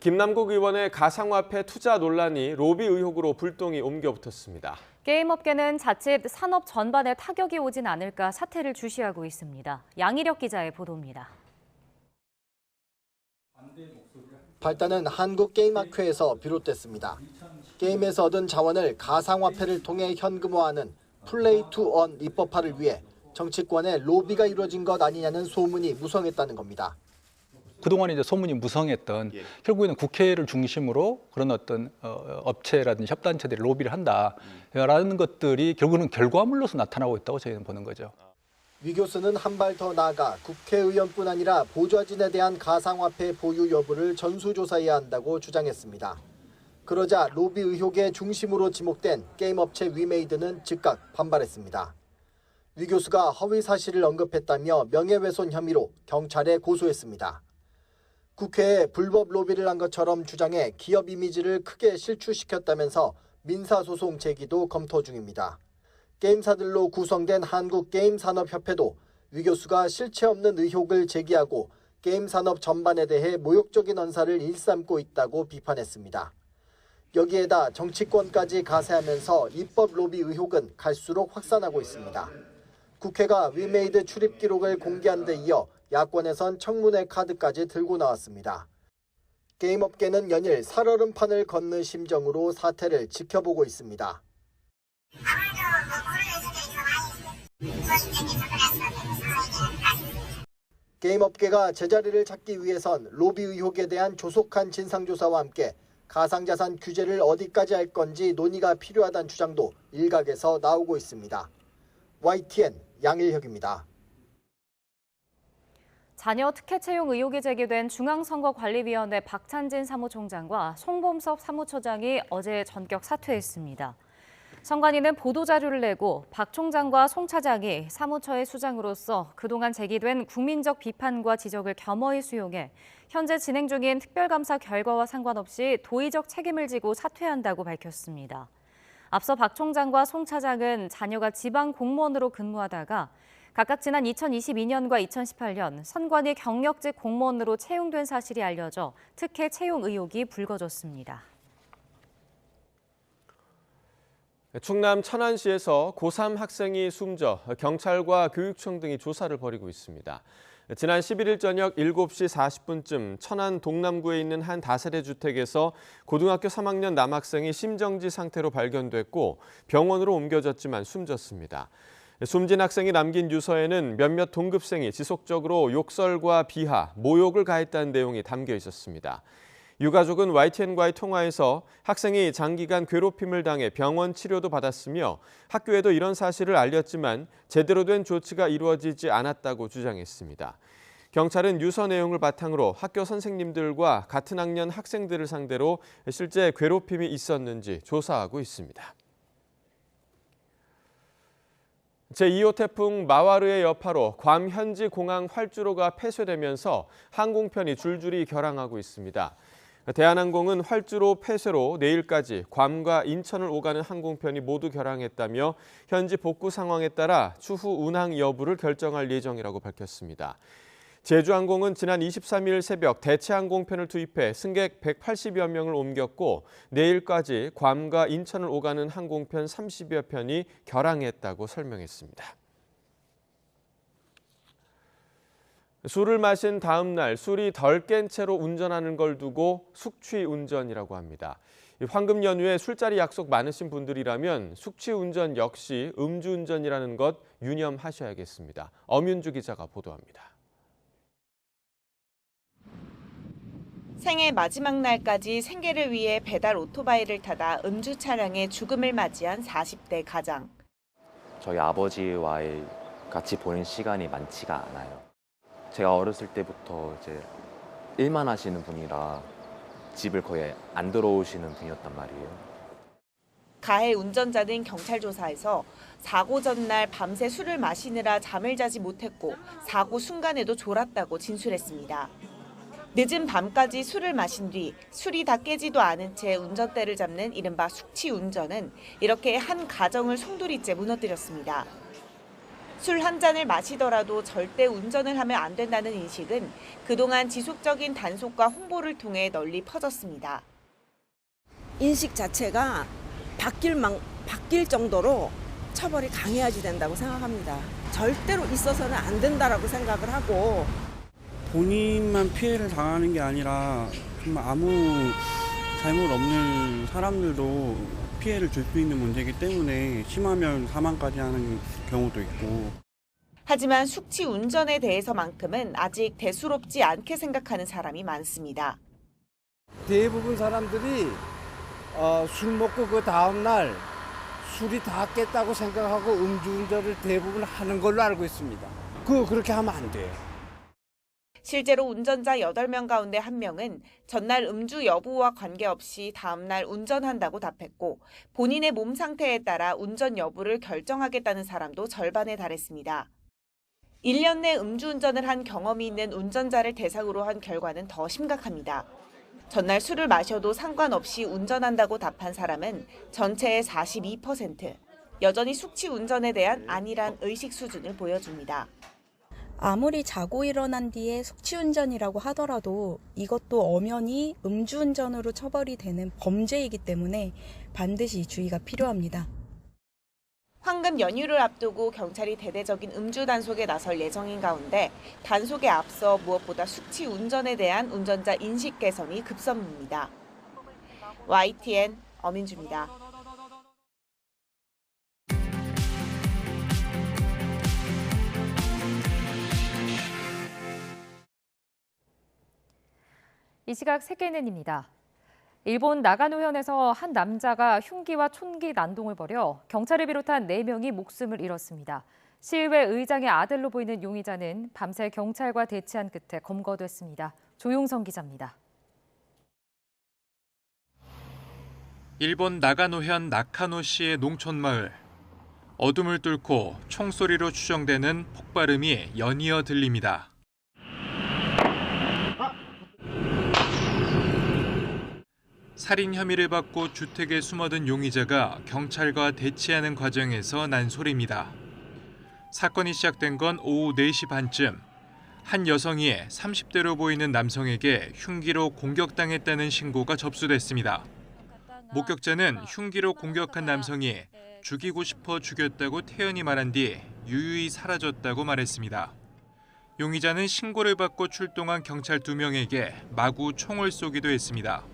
김남국 의원의 가상화폐 투자 논란이 로비 의혹으로 불똥이 옮겨붙었습니다. 게임업계는 자칫 산업 전반에 타격이 오진 않을까 사태를 주시하고 있습니다. 양희력 기자의 보도입니다. 발단은 한국게임학회에서 비롯됐습니다. 게임에서 얻은 자원을 가상화폐를 통해 현금화하는 플레이 투 원 입법화를 위해 정치권의 로비가 이루어진 것 아니냐는 소문이 무성했다는 겁니다. 그동안 이제 소문이 무성했던 결국에는 국회를 중심으로 그런 어떤 업체라든지 협단체들이 로비를 한다라는 것들이 결국은 결과물로서 나타나고 있다고 저희는 보는 거죠. 위 교수는 한 발 더 나아가 국회의원뿐 아니라 보좌진에 대한 가상화폐 보유 여부를 전수조사해야 한다고 주장했습니다. 그러자 로비 의혹의 중심으로 지목된 게임업체 위메이드는 즉각 반발했습니다. 위 교수가 허위 사실을 언급했다며 명예훼손 혐의로 경찰에 고소했습니다. 국회에 불법 로비를 한 것처럼 주장해 기업 이미지를 크게 실추시켰다면서 민사소송 제기도 검토 중입니다. 게임사들로 구성된 한국게임산업협회도 위 교수가 실체 없는 의혹을 제기하고 게임 산업 전반에 대해 모욕적인 언사를 일삼고 있다고 비판했습니다. 여기에다 정치권까지 가세하면서 입법 로비 의혹은 갈수록 확산하고 있습니다. 국회가 위메이드 출입 기록을 공개한 데 이어 야권에선 청문회 카드까지 들고 나왔습니다. 게임업계는 연일 살얼음판을 걷는 심정으로 사태를 지켜보고 있습니다. 게임업계가 제자리를 찾기 위해선 로비 의혹에 대한 조속한 진상조사와 함께 가상자산 규제를 어디까지 할 건지 논의가 필요하다는 주장도 일각에서 나오고 있습니다. YTN 양일혁입니다. 자녀 특혜 채용 의혹이 제기된 중앙선거관리위원회 박찬진 사무총장과 송범섭 사무처장이 어제 전격 사퇴했습니다. 선관위는 보도자료를 내고 박 총장과 송 차장이 사무처의 수장으로서 그동안 제기된 국민적 비판과 지적을 겸허히 수용해 현재 진행 중인 특별감사 결과와 상관없이 도의적 책임을 지고 사퇴한다고 밝혔습니다. 앞서 박 총장과 송 차장은 자녀가 지방 공무원으로 근무하다가 각각 지난 2022년과 2018년 선관위 경력직 공무원으로 채용된 사실이 알려져 특혜 채용 의혹이 불거졌습니다. 충남 천안시에서 고3 학생이 숨져 경찰과 교육청 등이 조사를 벌이고 있습니다. 지난 11일 저녁 7시 40분쯤 천안 동남구에 있는 한 다세대 주택에서 고등학교 3학년 남학생이 심정지 상태로 발견됐고 병원으로 옮겨졌지만 숨졌습니다. 숨진 학생이 남긴 유서에는 몇몇 동급생이 지속적으로 욕설과 비하, 모욕을 가했다는 내용이 담겨 있었습니다. 유가족은 YTN과의 통화에서 학생이 장기간 괴롭힘을 당해 병원 치료도 받았으며 학교에도 이런 사실을 알렸지만 제대로 된 조치가 이루어지지 않았다고 주장했습니다. 경찰은 유서 내용을 바탕으로 학교 선생님들과 같은 학년 학생들을 상대로 실제 괴롭힘이 있었는지 조사하고 있습니다. 제2호 태풍 마와르의 여파로 괌 현지 공항 활주로가 폐쇄되면서 항공편이 줄줄이 결항하고 있습니다. 대한항공은 활주로 폐쇄로 내일까지 괌과 인천을 오가는 항공편이 모두 결항했다며 현지 복구 상황에 따라 추후 운항 여부를 결정할 예정이라고 밝혔습니다. 제주항공은 지난 23일 새벽 대체항공편을 투입해 승객 180여 명을 옮겼고 내일까지 괌과 인천을 오가는 항공편 30여 편이 결항했다고 설명했습니다. 술을 마신 다음 날 술이 덜 깬 채로 운전하는 걸 두고 숙취 운전이라고 합니다. 황금 연휴에 술자리 약속 많으신 분들이라면 숙취 운전 역시 음주운전이라는 것 유념하셔야겠습니다. 엄윤주 기자가 보도합니다. 생애 마지막 날까지 생계를 위해 배달 오토바이를 타다 음주 차량의 죽음을 맞이한 40대 가장. 저희 아버지와의 같이 보낸 시간이 많지가 않아요. 제가 어렸을 때부터 이제 일만 하시는 분이라 집을 거의 안 들어오시는 분이었단 말이에요. 가해 운전자는 경찰 조사에서 사고 전날 밤새 술을 마시느라 잠을 자지 못했고 사고 순간에도 졸았다고 진술했습니다. 늦은 밤까지 술을 마신 뒤 술이 다 깨지도 않은 채 운전대를 잡는 이른바 숙취 운전은 이렇게 한 가정을 송두리째 무너뜨렸습니다. 술 한 잔을 마시더라도 절대 운전을 하면 안 된다는 인식은 그동안 지속적인 단속과 홍보를 통해 널리 퍼졌습니다. 인식 자체가 바뀔 정도로 처벌이 강해야지 된다고 생각합니다. 절대로 있어서는 안 된다라고 생각을 하고 본인만 피해를 당하는 게 아니라 정말 아무 잘못 없는 사람들도 피해를 줄 수 있는 문제이기 때문에 심하면 사망까지 하는 경우도 있고. 하지만 숙취 운전에 대해서만큼은 아직 대수롭지 않게 생각하는 사람이 많습니다. 대부분 사람들이 술 먹고 그 다음날 술이 다 깼다고 생각하고 음주운전을 대부분 하는 걸로 알고 있습니다. 그렇게 하면 안 돼요. 실제로 운전자 8명 가운데 1명은 전날 음주 여부와 관계없이 다음날 운전한다고 답했고 본인의 몸 상태에 따라 운전 여부를 결정하겠다는 사람도 절반에 달했습니다. 1년 내 음주운전을 한 경험이 있는 운전자를 대상으로 한 결과는 더 심각합니다. 전날 술을 마셔도 상관없이 운전한다고 답한 사람은 전체의 42%. 여전히 숙취 운전에 대한 안일한 의식 수준을 보여줍니다. 아무리 자고 일어난 뒤에 숙취운전이라고 하더라도 이것도 엄연히 음주운전으로 처벌이 되는 범죄이기 때문에 반드시 주의가 필요합니다. 황금 연휴를 앞두고 경찰이 대대적인 음주 단속에 나설 예정인 가운데 단속에 앞서 무엇보다 숙취 운전에 대한 운전자 인식 개선이 급선무입니다. YTN 엄인주입니다. 이 시각 세계는입니다. 일본 나가노현에서 한 남자가 흉기와 촌기 난동을 벌여 경찰을 비롯한 4명이 목숨을 잃었습니다. 시의회 의장의 아들로 보이는 용의자는 밤새 경찰과 대치한 끝에 검거됐습니다. 조용성 기자입니다. 일본 나가노현 나카노시의 농촌마을. 어둠을 뚫고 총소리로 추정되는 폭발음이 연이어 들립니다. 살인 혐의를 받고 주택에 숨어든 용의자가 경찰과 대치하는 과정에서 난 소리입니다. 사건이 시작된 건 오후 4시 반쯤. 한 여성이 30대로 보이는 남성에게 흉기로 공격당했다는 신고가 접수됐습니다. 목격자는 흉기로 공격한 남성이 죽이고 싶어 죽였다고 태연히 말한 뒤 유유히 사라졌다고 말했습니다. 용의자는 신고를 받고 출동한 경찰 2명에게 마구 총을 쏘기도 했습니다.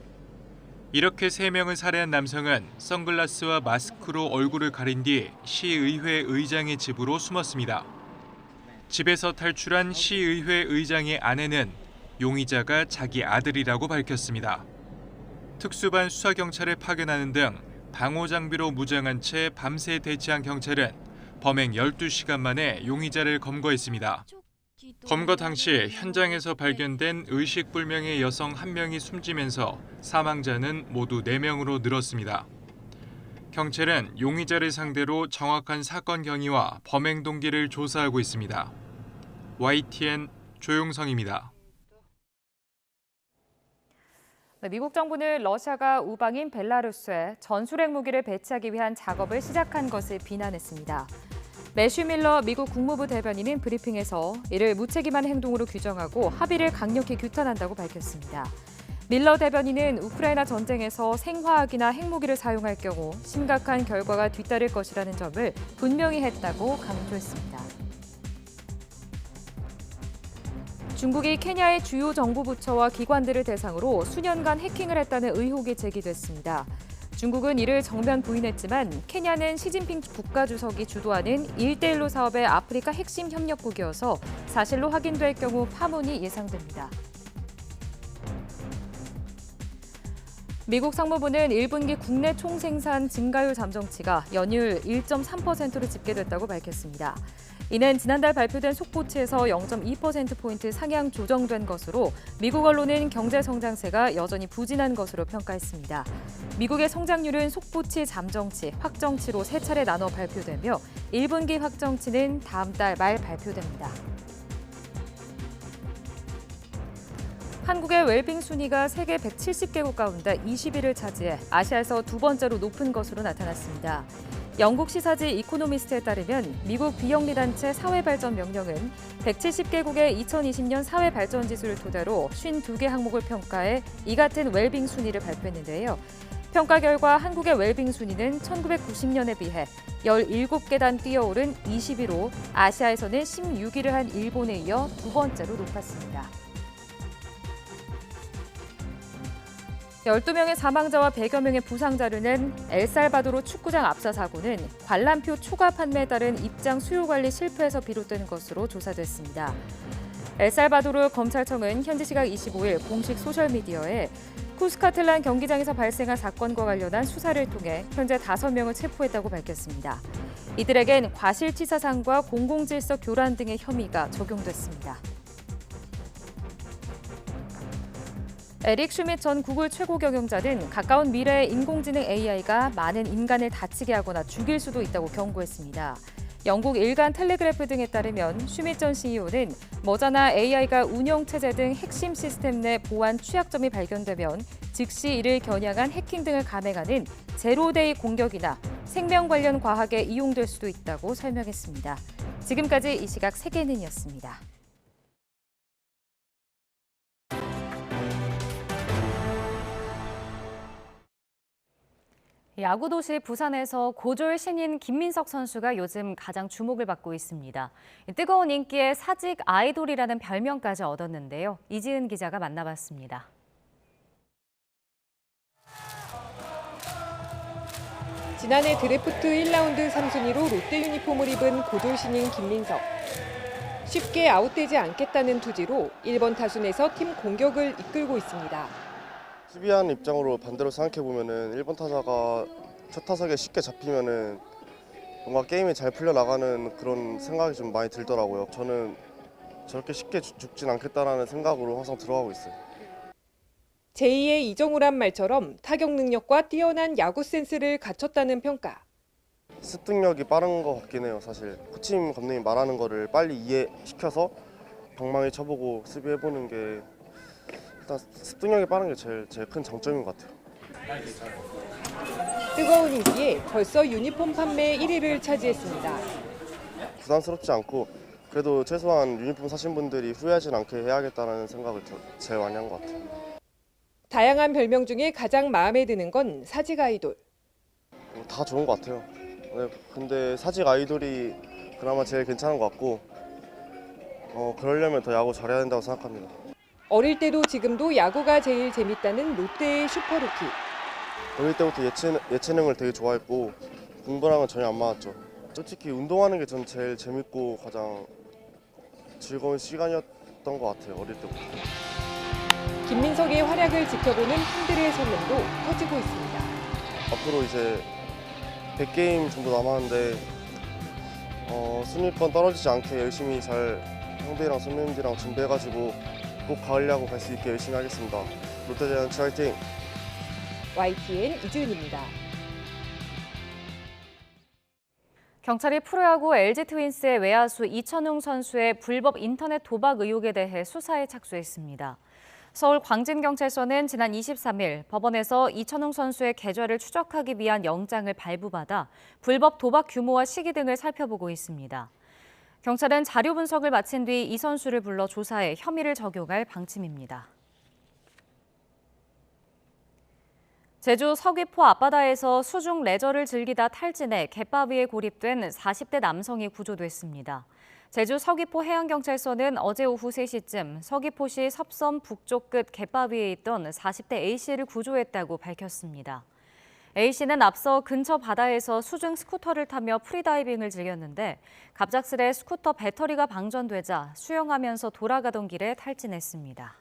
이렇게 3명을 살해한 남성은 선글라스와 마스크로 얼굴을 가린 뒤 시의회 의장의 집으로 숨었습니다. 집에서 탈출한 시의회 의장의 아내는 용의자가 자기 아들이라고 밝혔습니다. 특수반 수사경찰을 파견하는 등 방호 장비로 무장한 채 밤새 대치한 경찰은 범행 12시간 만에 용의자를 검거했습니다. 검거 당시 현장에서 발견된 의식불명의 여성 1명이 숨지면서 사망자는 모두 4명으로 늘었습니다. 경찰은 용의자를 상대로 정확한 사건 경위와 범행 동기를 조사하고 있습니다. YTN 조용성입니다. 미국 정부는 러시아가 우방인 벨라루스에 전술핵 무기를 배치하기 위한 작업을 시작한 것을 비난했습니다. 매슈 밀러 미국 국무부 대변인은 브리핑에서 이를 무책임한 행동으로 규정하고 합의를 강력히 규탄한다고 밝혔습니다. 밀러 대변인은 우크라이나 전쟁에서 생화학이나 핵무기를 사용할 경우 심각한 결과가 뒤따를 것이라는 점을 분명히 했다고 강조했습니다. 중국이 케냐의 주요 정부 부처와 기관들을 대상으로 수년간 해킹을 했다는 의혹이 제기됐습니다. 중국은 이를 정면 부인했지만 케냐는 시진핑 국가주석이 주도하는 1대1로 사업의 아프리카 핵심 협력국이어서 사실로 확인될 경우 파문이 예상됩니다. 미국 상무부는 1분기 국내 총생산 증가율 잠정치가 연이을 1.3%로 집계됐다고 밝혔습니다. 이는 지난달 발표된 속보치에서 0.2%포인트 상향 조정된 것으로 미국 언론은 경제 성장세가 여전히 부진한 것으로 평가했습니다. 미국의 성장률은 속보치, 잠정치, 확정치로 세 차례 나눠 발표되며 1분기 확정치는 다음 달 말 발표됩니다. 한국의 웰빙 순위가 세계 170개국 가운데 20위를 차지해 아시아에서 두 번째로 높은 것으로 나타났습니다. 영국 시사지 이코노미스트에 따르면 미국 비영리단체 사회발전명령은 170개국의 2020년 사회발전지수를 토대로 52개 항목을 평가해 이 같은 웰빙 순위를 발표했는데요. 평가 결과 한국의 웰빙 순위는 1990년에 비해 17계단 뛰어오른 20위로 아시아에서는 16위를 한 일본에 이어 두 번째로 높았습니다. 12명의 사망자와 100여 명의 부상자를 낸 엘살바도르 축구장 압사 사고는 관람표 초과 판매에 따른 입장 수요 관리 실패에서 비롯된 것으로 조사됐습니다. 엘살바도르 검찰청은 현지 시각 25일 공식 소셜미디어에 쿠스카틀란 경기장에서 발생한 사건과 관련한 수사를 통해 현재 5명을 체포했다고 밝혔습니다. 이들에겐 과실치사상과 공공질서 교란 등의 혐의가 적용됐습니다. 에릭 슈밋 전 구글 최고 경영자는 가까운 미래에 인공지능 AI가 많은 인간을 다치게 하거나 죽일 수도 있다고 경고했습니다. 영국 일간 텔레그래프 등에 따르면 슈밋 전 CEO는 머자나 AI가 운영체제 등 핵심 시스템 내 보안 취약점이 발견되면 즉시 이를 겨냥한 해킹 등을 감행하는 제로데이 공격이나 생명 관련 과학에 이용될 수도 있다고 설명했습니다. 지금까지 이 시각 세계는이었습니다. 야구 도시 부산에서 고졸 신인 김민석 선수가 요즘 가장 주목을 받고 있습니다. 뜨거운 인기에 사직 아이돌이라는 별명까지 얻었는데요. 이지은 기자가 만나봤습니다. 지난해 드래프트 1라운드 3순위로 롯데 유니폼을 입은 고졸 신인 김민석. 쉽게 아웃되지 않겠다는 투지로 1번 타순에서 팀 공격을 이끌고 있습니다. 수비하는 입장으로 반대로 생각해보면은 1번 타자가 첫 타석에 쉽게 잡히면은 뭔가 게임이 잘 풀려나가는 그런 생각이 좀 많이 들더라고요. 저는 저렇게 쉽게 죽진 않겠다라는 생각으로 항상 들어가고 있어요. 제2의 이정우란 말처럼 타격 능력과 뛰어난 야구 센스를 갖췄다는 평가. 습득력이 빠른 것 같긴 해요. 사실 코치님 감독님 말하는 거를 빨리 이해시켜서 방망이 쳐보고 수비해보는 게 일단 습득력이 빠른 게 제일 큰 장점인 것 같아요. 뜨거운 인기에 벌써 유니폼 판매 1위를 차지했습니다. 부담스럽지 않고 그래도 최소한 유니폼 사신 분들이 후회하지 않게 해야겠다는 생각을 제일 많이 한 것 같아요. 다양한 별명 중에 가장 마음에 드는 건 사직 아이돌. 다 좋은 것 같아요. 근데 사직 아이돌이 그나마 제일 괜찮은 것 같고 그러려면 더 야구 잘해야 된다고 생각합니다. 어릴 때도 지금도 야구가 제일 재밌다는 롯데의 슈퍼루키. 어릴 때부터 예체능을 되게 좋아했고 공부랑은 전혀 안 맞았죠. 솔직히 운동하는 게 전 제일 재밌고 가장 즐거운 시간이었던 것 같아요. 어릴 때부터. 김민석의 활약을 지켜보는 팬들의 설렘도 커지고 있습니다. 앞으로 이제 100게임 정도 남았는데 순위권 떨어지지 않게 열심히 잘 형들이랑 선배님들이랑 준비해가지고 꼭 가을 야구 갈 수 있게 열심히 하겠습니다. 롯데자이언츠 화이팅! YTN 이지은입니다. 경찰이 프로야구 LG 트윈스의 외야수 이천웅 선수의 불법 인터넷 도박 의혹에 대해 수사에 착수했습니다. 서울 광진경찰서는 지난 23일 법원에서 이천웅 선수의 계좌를 추적하기 위한 영장을 발부받아 불법 도박 규모와 시기 등을 살펴보고 있습니다. 경찰은 자료 분석을 마친 뒤 이 선수를 불러 조사해 혐의를 적용할 방침입니다. 제주 서귀포 앞바다에서 수중 레저를 즐기다 탈진해 갯바위에 고립된 40대 남성이 구조됐습니다. 제주 서귀포 해양경찰서는 어제 오후 3시쯤 서귀포시 섭섬 북쪽 끝 갯바위에 있던 40대 A씨를 구조했다고 밝혔습니다. A씨는 앞서 근처 바다에서 수중 스쿠터를 타며 프리다이빙을 즐겼는데 갑작스레 스쿠터 배터리가 방전되자 수영하면서 돌아가던 길에 탈진했습니다.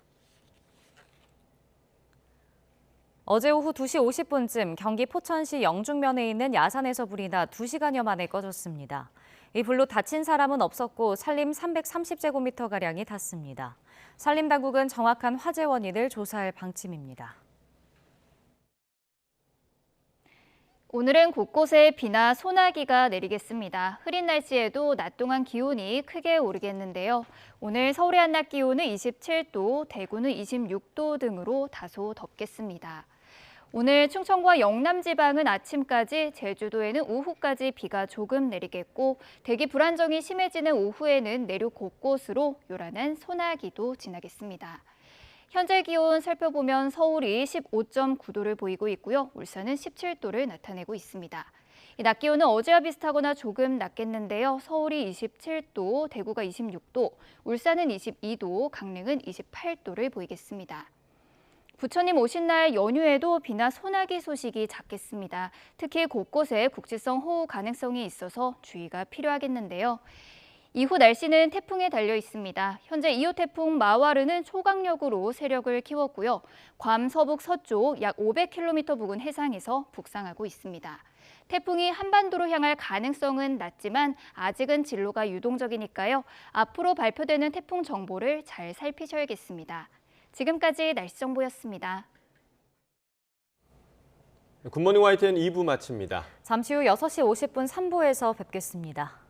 어제 오후 2시 50분쯤 경기 포천시 영중면에 있는 야산에서 불이 나 2시간여 만에 꺼졌습니다. 이 불로 다친 사람은 없었고 산림 330제곱미터가량이 탔습니다. 산림당국은 정확한 화재 원인을 조사할 방침입니다. 오늘은 곳곳에 비나 소나기가 내리겠습니다. 흐린 날씨에도 낮 동안 기온이 크게 오르겠는데요. 오늘 서울의 한낮 기온은 27도, 대구는 26도 등으로 다소 덥겠습니다. 오늘 충청과 영남 지방은 아침까지, 제주도에는 오후까지 비가 조금 내리겠고 대기 불안정이 심해지는 오후에는 내륙 곳곳으로 요란한 소나기도 지나겠습니다. 현재 기온 살펴보면 서울이 15.9도를 보이고 있고요. 울산은 17도를 나타내고 있습니다. 낮 기온은 어제와 비슷하거나 조금 낮겠는데요. 서울이 27도, 대구가 26도, 울산은 22도, 강릉은 28도를 보이겠습니다. 부처님 오신 날 연휴에도 비나 소나기 소식이 잦겠습니다. 특히 곳곳에 국지성 호우 가능성이 있어서 주의가 필요하겠는데요. 이후 날씨는 태풍에 달려 있습니다. 현재 2호 태풍 마와르는 초강력으로 세력을 키웠고요. 괌 서북 서쪽 약 500km 부근 해상에서 북상하고 있습니다. 태풍이 한반도로 향할 가능성은 낮지만 아직은 진로가 유동적이니까요. 앞으로 발표되는 태풍 정보를 잘 살피셔야겠습니다. 지금까지 날씨 정보였습니다. 굿모닝 YTN 2부 마칩니다. 잠시 후 6시 50분 3부에서 뵙겠습니다.